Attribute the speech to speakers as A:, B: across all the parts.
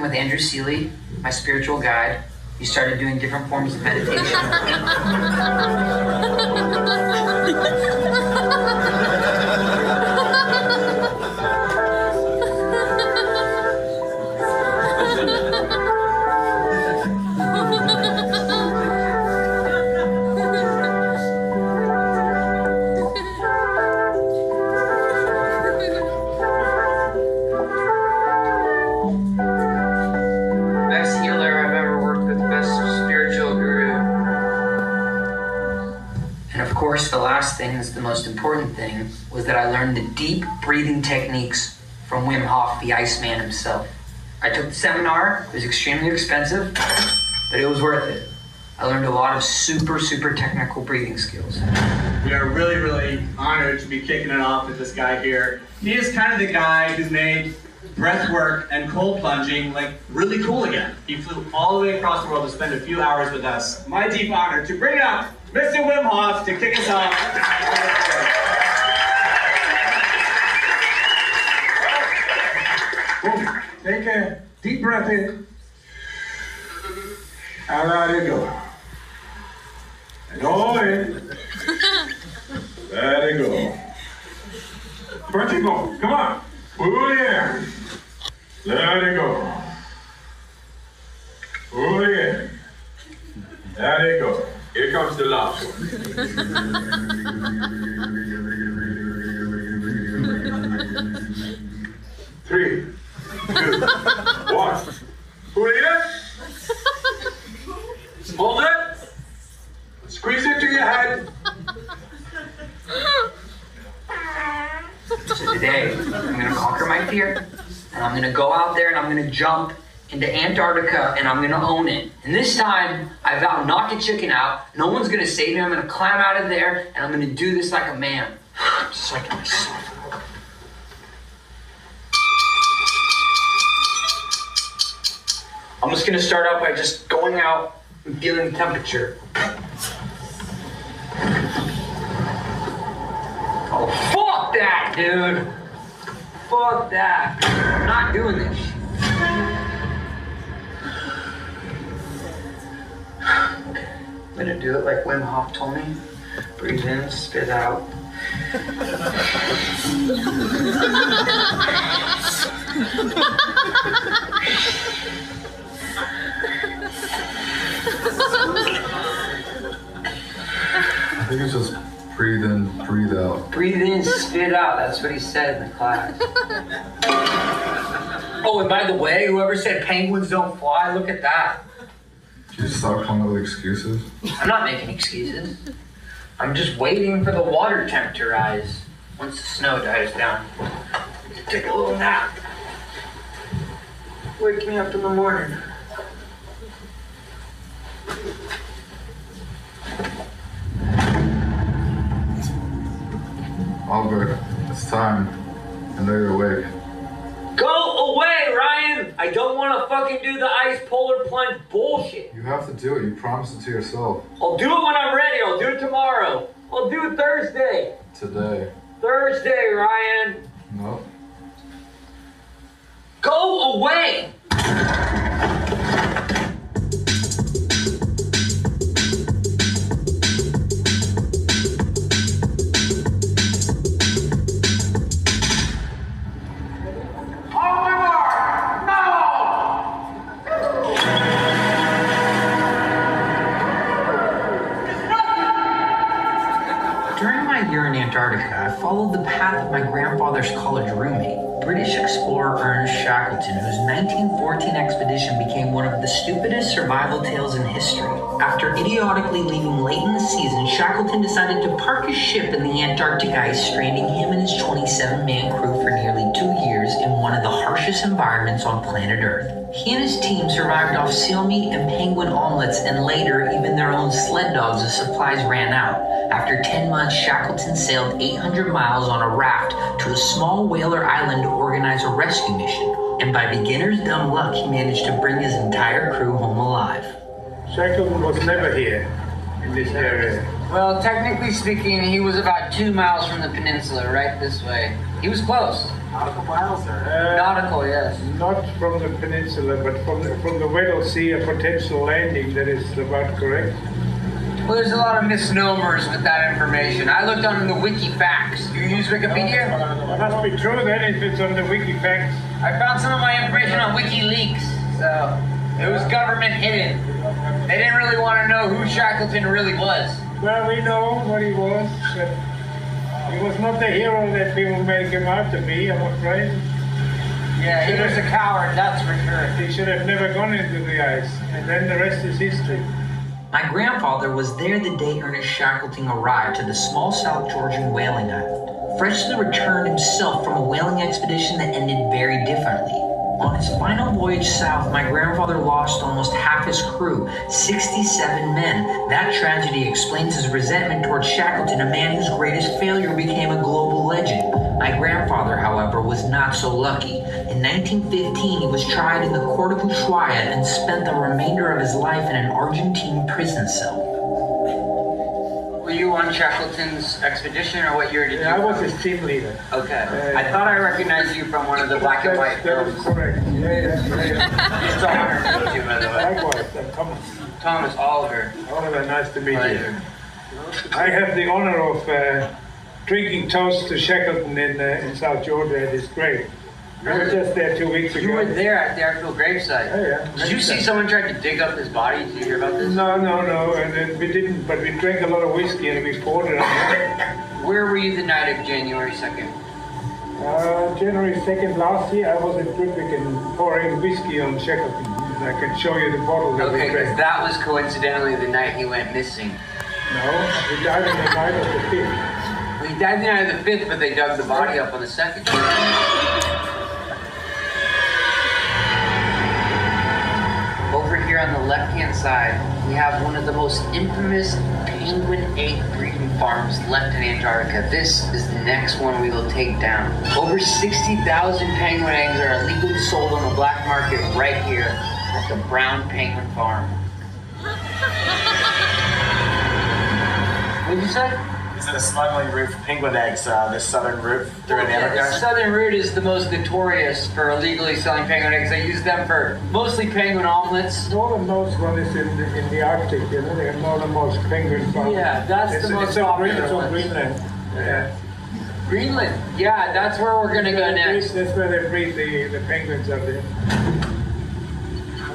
A: with Andrew Seeley, my spiritual guide. He started doing different forms of meditation. Best healer I've ever worked with, best spiritual guru. And of course, the last thing, is the most important thing, was that I learned the deep breathing techniques from Wim Hof, the Iceman himself. I took the seminar. It was extremely expensive, but it was worth it. I learned a lot of super technical breathing skills.
B: We are really honored to be kicking it off with this guy here. He is kind of the guy who's made breath work and cold plunging like really cool again. He flew all the way across the world to spend a few hours with us. My deep honor to bring up Mr. Wim Hof to kick us off.
C: Take a deep breath in. And let it go. And all in. Let it go. Punch it go. Come on. Pull the air. Let it go. Pull the air. Let it go. Here comes the last one. 3, 2, 1. Pull it in. Hold it. Squeeze it to your head.
A: So today, I'm gonna conquer my fear, and I'm gonna go out there and I'm gonna jump into Antarctica and I'm gonna own it. And this time, I vow not to chicken out. No one's gonna save me. I'm gonna climb out of there and I'm gonna do this like a man. Just like myself. I'm just gonna start out by just going out and feeling the temperature. Oh, fuck that, dude. Fuck that. I'm not doing this shit. I'm gonna do it like Wim Hof told me. Breathe in, spit out.
D: I think it's just breathe in, breathe out.
A: Breathe in, spit out. That's what he said in the class. Oh, and by the way, whoever said penguins don't fly, look at that.
D: Did you stop coming up with excuses?
A: I'm not making excuses. I'm just waiting for the water temp to rise. Once the snow dies down, take a little nap. Wake me up in the morning.
D: Albert, it's time. I know you're awake.
A: Go away, Ryan! I don't want to fucking do the ice polar plunge bullshit.
D: You have to do it. You promised it to yourself.
A: I'll do it when I'm ready. I'll do it tomorrow. I'll do it Thursday.
D: Today.
A: Thursday, Ryan.
D: No.
A: Go away! During my year in Antarctica, I followed the path of my grandfather's college roommate, British explorer Ernest Shackleton, whose 1914 expedition became one of the stupidest survival tales in history. After idiotically leaving late in the season, Shackleton decided to park his ship in the Antarctic ice, stranding him and his 27-man crew for nearly 2 years in one of the harshest environments on planet Earth. He and his team survived off seal meat and penguin omelets, and later even their own sled dogs as supplies ran out. After 10 months, Shackleton sailed 800 miles on a raft to a small whaler island to organize a rescue mission. And by beginner's dumb luck, he managed to bring his entire crew home alive.
C: Shackleton was never here in this area.
A: Well, technically speaking, he was about 2 miles from the peninsula, right this way. He was close.
B: Nautical miles or?
A: Nautical, yes.
E: Not from the peninsula, but from the Weddell Sea, a potential landing that is about correct.
A: Well, there's a lot of misnomers with that information. I looked on the Wikifacts. Do you use Wikipedia?
E: It must be true then if it's on the Wikifacts.
A: I found some of my information on WikiLeaks, so it was government hidden. They didn't really want to know who Shackleton really was.
E: Well, we know what he was, but he was not the hero that people make him out to be, I'm afraid.
A: Yeah, he was a coward, that's for sure.
E: He should have never gone into the ice, and then the rest is history.
A: My grandfather was there the day Ernest Shackleton arrived to the small South Georgian whaling island, freshly returned himself from a whaling expedition that ended very differently. On his final voyage south, my grandfather lost almost half his crew, 67 men. That tragedy explains his resentment towards Shackleton, a man whose greatest failure became a global legend. My grandfather, however, was not so lucky. In 1915, he was tried in the court of Ushuaia and spent the remainder of his life in an Argentine prison cell. Were you on Shackleton's expedition, or what year did you?
E: I was his team leader.
A: Okay. I thought I recognized you from one of the black and white
E: That is
A: films.
E: correct. Yeah.
A: It's an honor to meet you, by the way.
E: Likewise, I'm Thomas.
A: Thomas Oliver.
E: Oliver, nice to meet you.
A: Pleasure.
E: I have the honor of drinking toast to Shackleton in South Georgia at his grave. I was just there 2 weeks ago.
A: You were there at the actual gravesite.
E: Oh, yeah.
A: Did you see someone try to dig up his body? Did you hear about this?
E: No, and then we didn't, but we drank a lot of whiskey and we poured it on him.
A: Where were you the night of January 2nd?
E: January 2nd last year, I was at Rudwick pouring whiskey on Shackleton. And I can show you the bottle that we
A: Okay, because
E: drank.
A: that was coincidentally the night he went missing.
E: No, he died on the night of the 5th.
A: Well, he died the night of the 5th, but they dug the body up on the 2nd. Over here on the left-hand side, we have one of the most infamous penguin egg breeding farms left in Antarctica. This is the next one we will take down. Over 60,000 penguin eggs are illegally sold on the black market right here at the Brown Penguin Farm. What did you say?
B: Is it a smuggling route for penguin eggs, this southern route through
A: The
B: Antarctica?
A: southern route is the most notorious for illegally selling penguin eggs. They use them for mostly penguin omelets.
E: Northernmost one is in the Arctic, you know, they have northernmost penguin farm.
A: Yeah, that's the most popular
E: It's on
A: one.
E: Greenland. Yeah.
A: Greenland. Yeah, that's where we're gonna go next.
E: That's where they breed the penguins up there.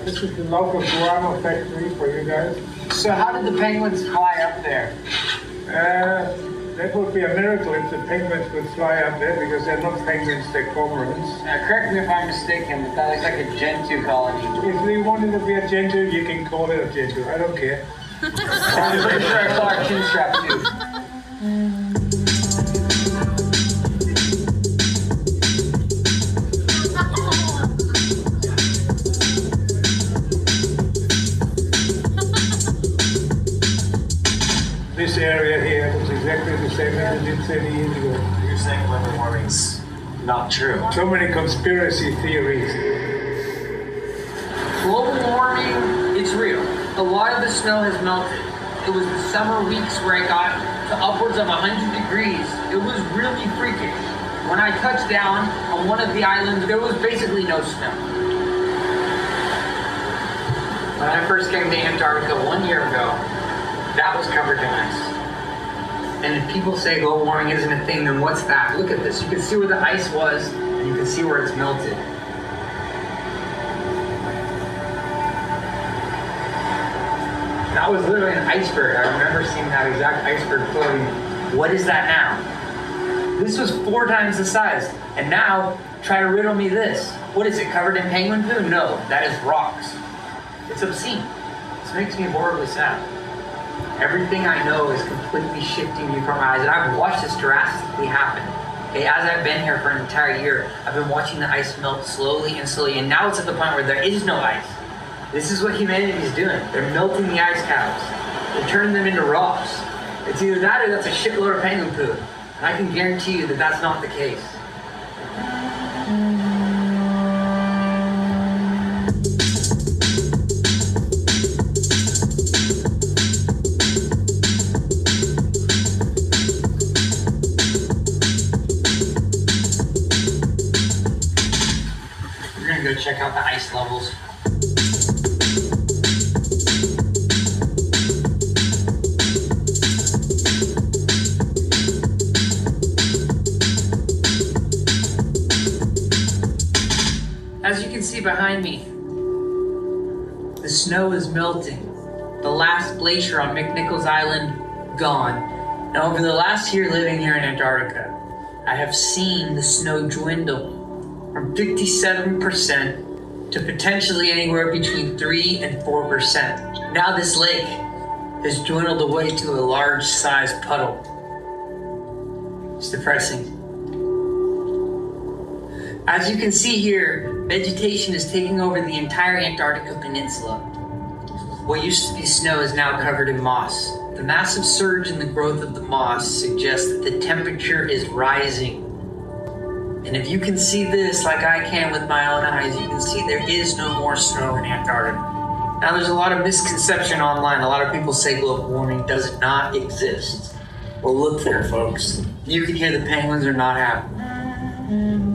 E: This is the local guano factory for you guys.
A: So how did the penguins fly up there?
E: That would be a miracle if the penguins would fly up there because they're not penguins, they're cormorants.
A: Correct me if I'm mistaken, but that looks like a Gentoo colony.
E: If they wanted to be a gentoo, you can call it a gentoo. I don't care.
A: I'm pretty sure I saw a chin strap too.
E: This area here was exactly the same as it did 30 years ago.
B: You're saying global warming's not true.
E: So many conspiracy theories.
A: Global warming, it's real. A lot of the snow has melted. It was the summer weeks where it got to upwards of 100 degrees. It was really freakish. When I touched down on one of the islands, there was basically no snow. When I first came to Antarctica 1 year ago, that was covered in ice. And if people say global warming isn't a thing, then what's that? Look at this. You can see where the ice was, and you can see where it's melted. That was literally an iceberg. I remember seeing that exact iceberg floating. What is that now? This was 4 times the size. And now, try to riddle me this. What is it, covered in penguin poo? No, that is rocks. It's obscene. This makes me horribly sad. Everything I know is completely shifting before my eyes, and I've watched this drastically happen. Okay, as I've been here for an entire year, I've been watching the ice melt slowly and slowly, and now it's at the point where there is no ice. This is what humanity is doing. They're melting the ice caps. They're turning them into rocks. It's either that or that's a shitload of penguin poo. And I can guarantee you that that's not the case. behind me. The snow is melting. The last glacier on McNichols Island, gone. Now, over the last year living here in Antarctica, I have seen the snow dwindle from 57% to potentially anywhere between 3 and 4%. Now this lake has dwindled away to a large-sized puddle. It's depressing. As you can see here, vegetation is taking over the entire Antarctica Peninsula. What used to be snow is now covered in moss. The massive surge in the growth of the moss suggests that the temperature is rising. And if you can see this like I can with my own eyes, you can see there is no more snow in Antarctica. Now there's a lot of misconception online. A lot of people say global warming does not exist. Well, look there, folks. You can hear the penguins are not happy.